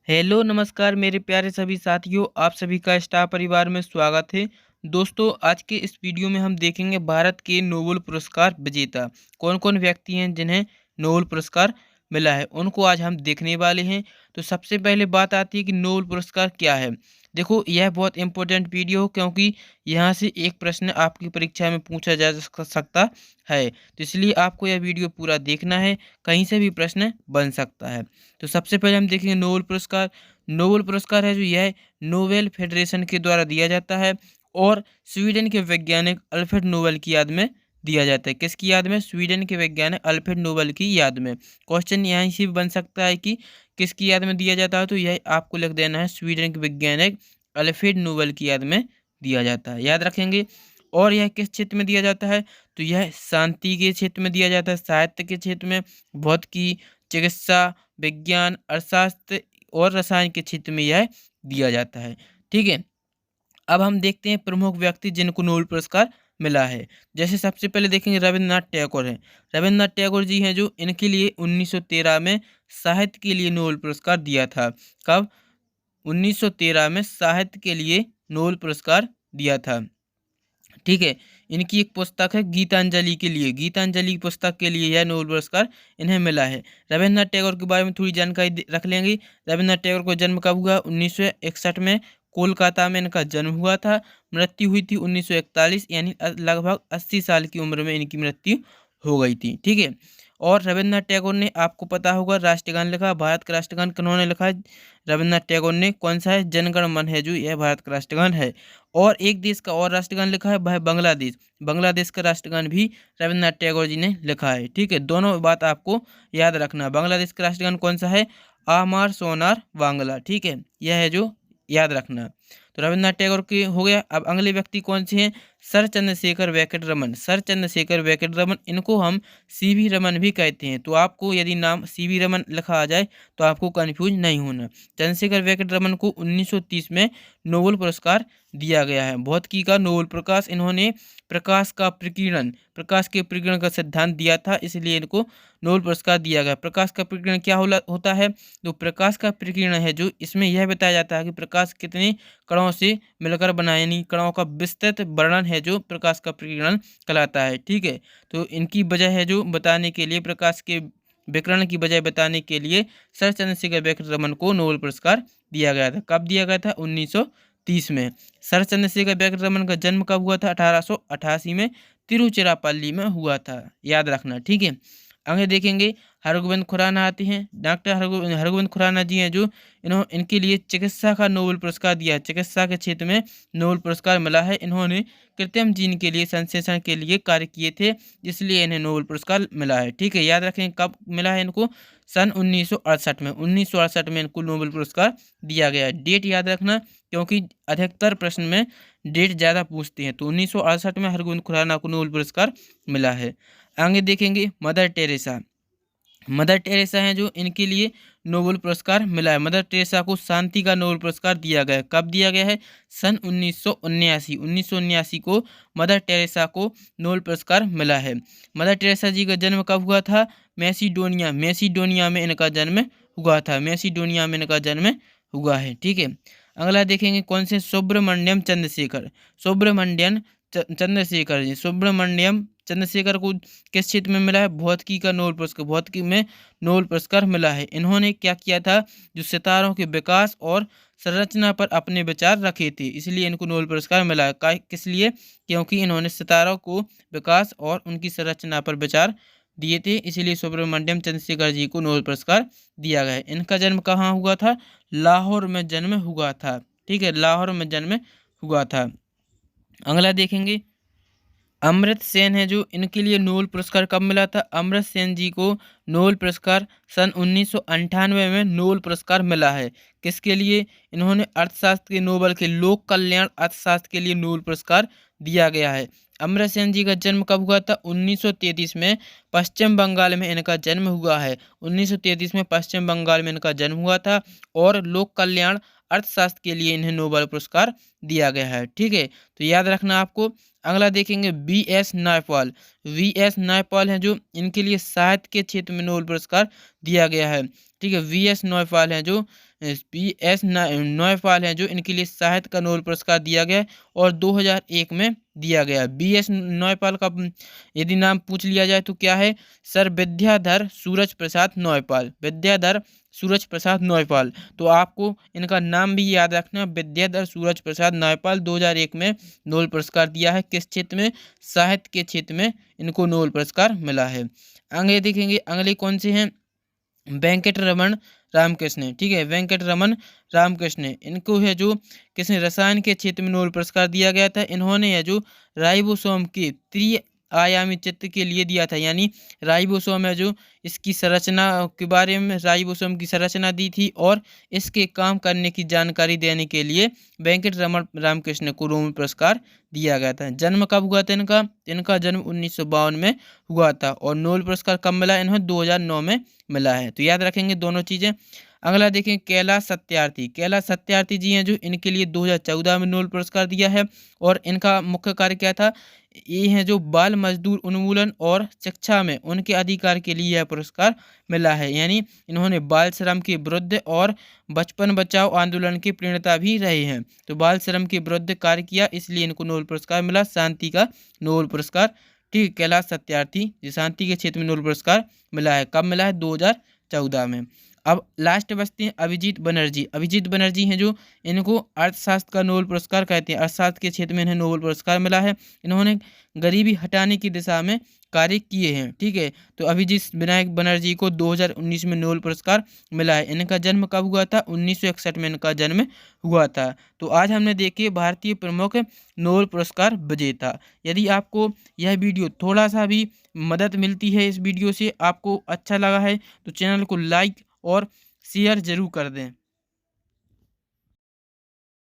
Hello नमस्कार मेरे प्यारे सभी साथियों, आप सभी का स्टार परिवार में स्वागत है। दोस्तों, आज के इस वीडियो में हम देखेंगे भारत के नोबेल पुरस्कार विजेता कौन कौन व्यक्ति हैं जिन्हें नोबेल पुरस्कार मिला है, उनको आज हम देखने वाले हैं। तो सबसे पहले बात आती है कि नोबेल पुरस्कार क्या है। देखो, यह बहुत इंपॉर्टेंट वीडियो हो क्योंकि यहाँ से एक प्रश्न आपकी परीक्षा में पूछा जा सकता है, तो इसलिए आपको यह वीडियो पूरा देखना है, कहीं से भी प्रश्न बन सकता है। तो सबसे पहले हम देखेंगे नोबेल पुरस्कार। नोबेल पुरस्कार है जो यह नोबेल फेडरेशन के द्वारा दिया जाता है और स्वीडन के वैज्ञानिक अल्फ्रेड नोबेल की याद में दिया जाता है। किसकी याद में? स्वीडन के वैज्ञानिक अल्फ्रेड नोबेल की याद में। क्वेश्चन यहाँ से भी बन सकता है कि किसकी याद में दिया जाता है, तो यह आपको लिख देना है स्वीडन के वैज्ञानिक अल्फ्रेड नोबेल की याद में दिया जाता है, याद रखेंगे। और यह किस क्षेत्र में दिया जाता है? तो यह शांति के क्षेत्र में दिया जाता है, साहित्य के क्षेत्र में, भौतिकी, चिकित्सा, विज्ञान, अर्थशास्त्र और रसायन के क्षेत्र में यह दिया जाता है। ठीक है, अब हम देखते हैं प्रमुख व्यक्ति जिनको नोबेल पुरस्कार मिला है। जैसे सबसे पहले देखेंगे रविन्द्रनाथ टैगोर हैं। रविन्द्रनाथ टैगोर जी हैं जो इनके लिए 1913 में साहित्य के लिए नोबेल पुरस्कार दिया था। कब? 1913 में साहित्य के लिए नोबेल पुरस्कार दिया था। ठीक है, इनकी एक पुस्तक है गीतांजलि के लिए, गीतांजलि पुस्तक के लिए यह नोबेल पुरस्कार इन्हें मिला है। रविन्द्रनाथ टैगोर के बारे में थोड़ी जानकारी रख लेंगे। रविन्द्रनाथ टैगोर को जन्म कब हुआ? 1961 में कोलकाता में इनका जन्म हुआ था। मृत्यु हुई थी 1941, यानी लगभग 80 साल की उम्र में इनकी मृत्यु हो गई थी। ठीक है, और रविन्द्रनाथ टैगोर ने, आपको पता होगा, राष्ट्रगान लिखा। भारत का राष्ट्रगान किन्होंने लिखा है? रविन्द्रनाथ टैगोर ने। कौन सा है? जनगण मन है, जो यह भारत का राष्ट्रगान है। और एक देश का और राष्ट्रगान लिखा है, वह बांग्लादेश। बांग्लादेश का राष्ट्रगान भी रविन्द्रनाथ टैगोर जी ने लिखा है। ठीक है, दोनों बात आपको याद रखना। बांग्लादेश का राष्ट्रगान कौन सा है? आमार सोनार बांग्ला। ठीक है, यह है जो याद रखना। तो रविन्द्रनाथ टैगोर के हो गया। अब अगले व्यक्ति कौन से हैं? सर चंद्रशेखर वेंकट रमन। सर चंद्रशेखर वेंकट रमन, इनको हम सीवी रमन भी कहते हैं। तो आपको यदि नाम सीवी रमन लिखा आ जाए तो आपको कंफ्यूज नहीं होना। चंद्रशेखर वेंकट रमन को 1930 में नोबेल पुरस्कार दिया गया है। भौतिकी का नोबेल प्रकाश, इन्होंने प्रकाश का प्रकीर्णन, प्रकाश के प्रकीर्णन का सिद्धांत दिया था, इसलिए इनको नोबेल पुरस्कार दिया गया। प्रकाश का प्रकीर्णन क्या होता है? तो प्रकाश का प्रकीर्णन है जो, इसमें यह बताया जाता है कि प्रकाश कितने कणों से मिलकर बना, यानी कणों का विस्तृत वर्णन है जो प्रकाश का प्रकीर्णन कहलाता है। ठीक है, तो इनकी वजह है जो बताने के लिए, प्रकाश के विकिरण की वजह बताने के लिए सर चंद्रशेखर वेंकट रमन को नोबेल पुरस्कार दिया गया था। कब दिया गया था? 1930 में। सर चंद्रशेखर वेंकट रमन का जन्म कब हुआ था? 1888 में तिरुचिरापल्ली में हुआ था, याद रखना। ठीक है, आगे देखेंगे हरगोविंद खुराना आते हैं। डॉक्टर हरगोविंद खुराना जी हैं जो, इनके लिए चिकित्सा का नोबेल पुरस्कार दिया है। चिकित्सा के क्षेत्र में नोबेल पुरस्कार मिला है। इन्होंने कृत्रिम जीन के लिए संश्लेषण के लिए कार्य किए थे, इसलिए इन्हें नोबेल पुरस्कार मिला है। ठीक है, याद रखें कब मिला है इनको? सन 1968 में। 1968 में इनको नोबेल पुरस्कार दिया गया है। डेट याद रखना, क्योंकि अधिकतर प्रश्न में डेट ज़्यादा पूछते हैं। तो 1968 में हरगोविंद खुराना को नोबेल पुरस्कार मिला है। आगे देखेंगे मदर टेरेसा। मदर टेरेसा हैं जो, इनके लिए नोबेल पुरस्कार मिला है। मदर टेरेसा को शांति का नोबेल पुरस्कार दिया गया है। कब दिया गया है? सन 1979। 1979 को मदर टेरेसा को नोबेल पुरस्कार मिला है। मदर टेरेसा जी का जन्म कब हुआ था? मैसिडोनिया, मैसिडोनिया में इनका जन्म हुआ था। मैसिडोनिया में इनका जन्म हुआ है। ठीक है, अगला देखेंगे कौन से? सुब्रमण्यम चंद्रशेखर। सुब्रमण्यम चंद्रशेखर जी, सुब्रमण्यम चंद्रशेखर को किस क्षेत्र में मिला है? भौतिकी का नोबेल पुरस्कार, भौतिकी में नोबेल पुरस्कार मिला है। इन्होंने क्या किया था? जो सितारों के विकास और संरचना पर अपने विचार रखे थे, इसलिए इनको नोबेल पुरस्कार मिला है। किस लिए? क्योंकि इन्होंने सितारों को विकास और उनकी संरचना पर विचार दिए थे, इसलिए सुब्रमण्यम चंद्रशेखर जी को नोबेल पुरस्कार दिया गया है। इनका जन्म कहाँ हुआ था? लाहौर में जन्म हुआ था। ठीक है, लाहौर में जन्म हुआ था। अगला देखेंगे अमर्त्य सेन है जो, इनके लिए नोबेल पुरस्कार कब मिला था? अमर्त्य सेन जी को नोबेल पुरस्कार सन 1998 में नोबेल पुरस्कार मिला है। किसके लिए? इन्होंने अर्थशास्त्र के नोबेल के लोक कल्याण अर्थशास्त्र के लिए नोबेल पुरस्कार दिया गया है। अमर्त्य सेन जी का जन्म कब हुआ था? 1933 में पश्चिम बंगाल में इनका जन्म हुआ है। 1933 में पश्चिम बंगाल में इनका जन्म हुआ था और लोक कल्याण अर्थशास्त्र के लिए इन्हें नोबेल पुरस्कार दिया गया है। ठीक है, तो याद रखना आपको। अगला देखेंगे वी.एस. नायपॉल। वी.एस. नायपॉल हैं जो इनके लिए साहित्य के क्षेत्र में नोबेल पुरस्कार दिया गया है। ठीक है, वी.एस. नायपॉल हैं जो वी.एस. नायपॉल हैं जो इनके लिए साहित्य का नोबेल पुरस्कार दिया गया है और 2001 में दिया गया। वी.एस. नायपॉल का यदि नाम पूछ लिया जाए तो क्या है? सर विद्याधर सूरज प्रसाद नायपॉल। विद्याधर सूरज प्रसाद नायपॉल। तो आपको इनका नाम भी याद रखना। विद्याधर सूरज प्रसाद नायपॉल 2001 में नोबेल पुरस्कार दिया है। किस क्षेत्र में? साहित्य के क्षेत्र में इनको नोबेल पुरस्कार मिला है। आगे देखेंगे अगले कौन से हैं? वेंकटरमण रामकृष्ण। ठीक है, वेंकटरमण रामकृष्ण इनको है जो किसने रसायन के क्षेत्र में नोबेल पुरस्कार दिया गया था। इन्होंने है जो राइबोसोम के आयामी चित्र के लिए दिया था, यानी राइबोसोम है जो इसकी संरचना के बारे में राइबोसोम की संरचना दी थी और इसके काम करने की जानकारी देने के लिए वेंकटरमण रामकृष्ण को नोबेल पुरस्कार दिया गया था। जन्म कब हुआ था इनका? इनका जन्म 1952 में हुआ था और नोबेल पुरस्कार कब मिला? इन्हें 2009 में मिला है। तो याद रखेंगे दोनों चीज़ें। अगला देखें कैलाश सत्यार्थी। कैलाश सत्यार्थी जी हैं जो इनके लिए 2014 में नोबेल पुरस्कार दिया है और इनका मुख्य कार्य क्या था? ये हैं जो बाल मजदूर उन्मूलन और शिक्षा में उनके अधिकार के लिए यह पुरस्कार मिला है, यानी इन्होंने बाल श्रम के विरुद्ध और बचपन बचाओ आंदोलन के प्रणेता भी रहे हैं। तो बाल श्रम के विरुद्ध कार्य किया इसलिए इनको नोबेल पुरस्कार मिला, शांति का नोबेल पुरस्कार। ठीक है, कैलाश सत्यार्थी जी शांति के क्षेत्र में नोबेल पुरस्कार मिला है। कब मिला है? 2014 में। अब लास्ट बचते हैं अभिजीत बनर्जी। अभिजीत बनर्जी हैं जो इनको अर्थशास्त्र का नोबेल पुरस्कार कहते हैं। अर्थशास्त्र के क्षेत्र में इन्हें नोबेल पुरस्कार मिला है। इन्होंने गरीबी हटाने की दिशा में कार्य किए हैं। ठीक है, तो अभिजीत विनायक बनर्जी को 2019 में नोबेल पुरस्कार मिला है। इनका जन्म कब हुआ था? 1961 में इनका जन्म हुआ था। तो आज हमने देखे भारतीय प्रमुख नोबेल पुरस्कार विजेता। यदि आपको यह वीडियो थोड़ा सा भी मदद मिलती है, इस वीडियो से आपको अच्छा लगा है तो चैनल को लाइक और शेयर ज़रूर कर दें।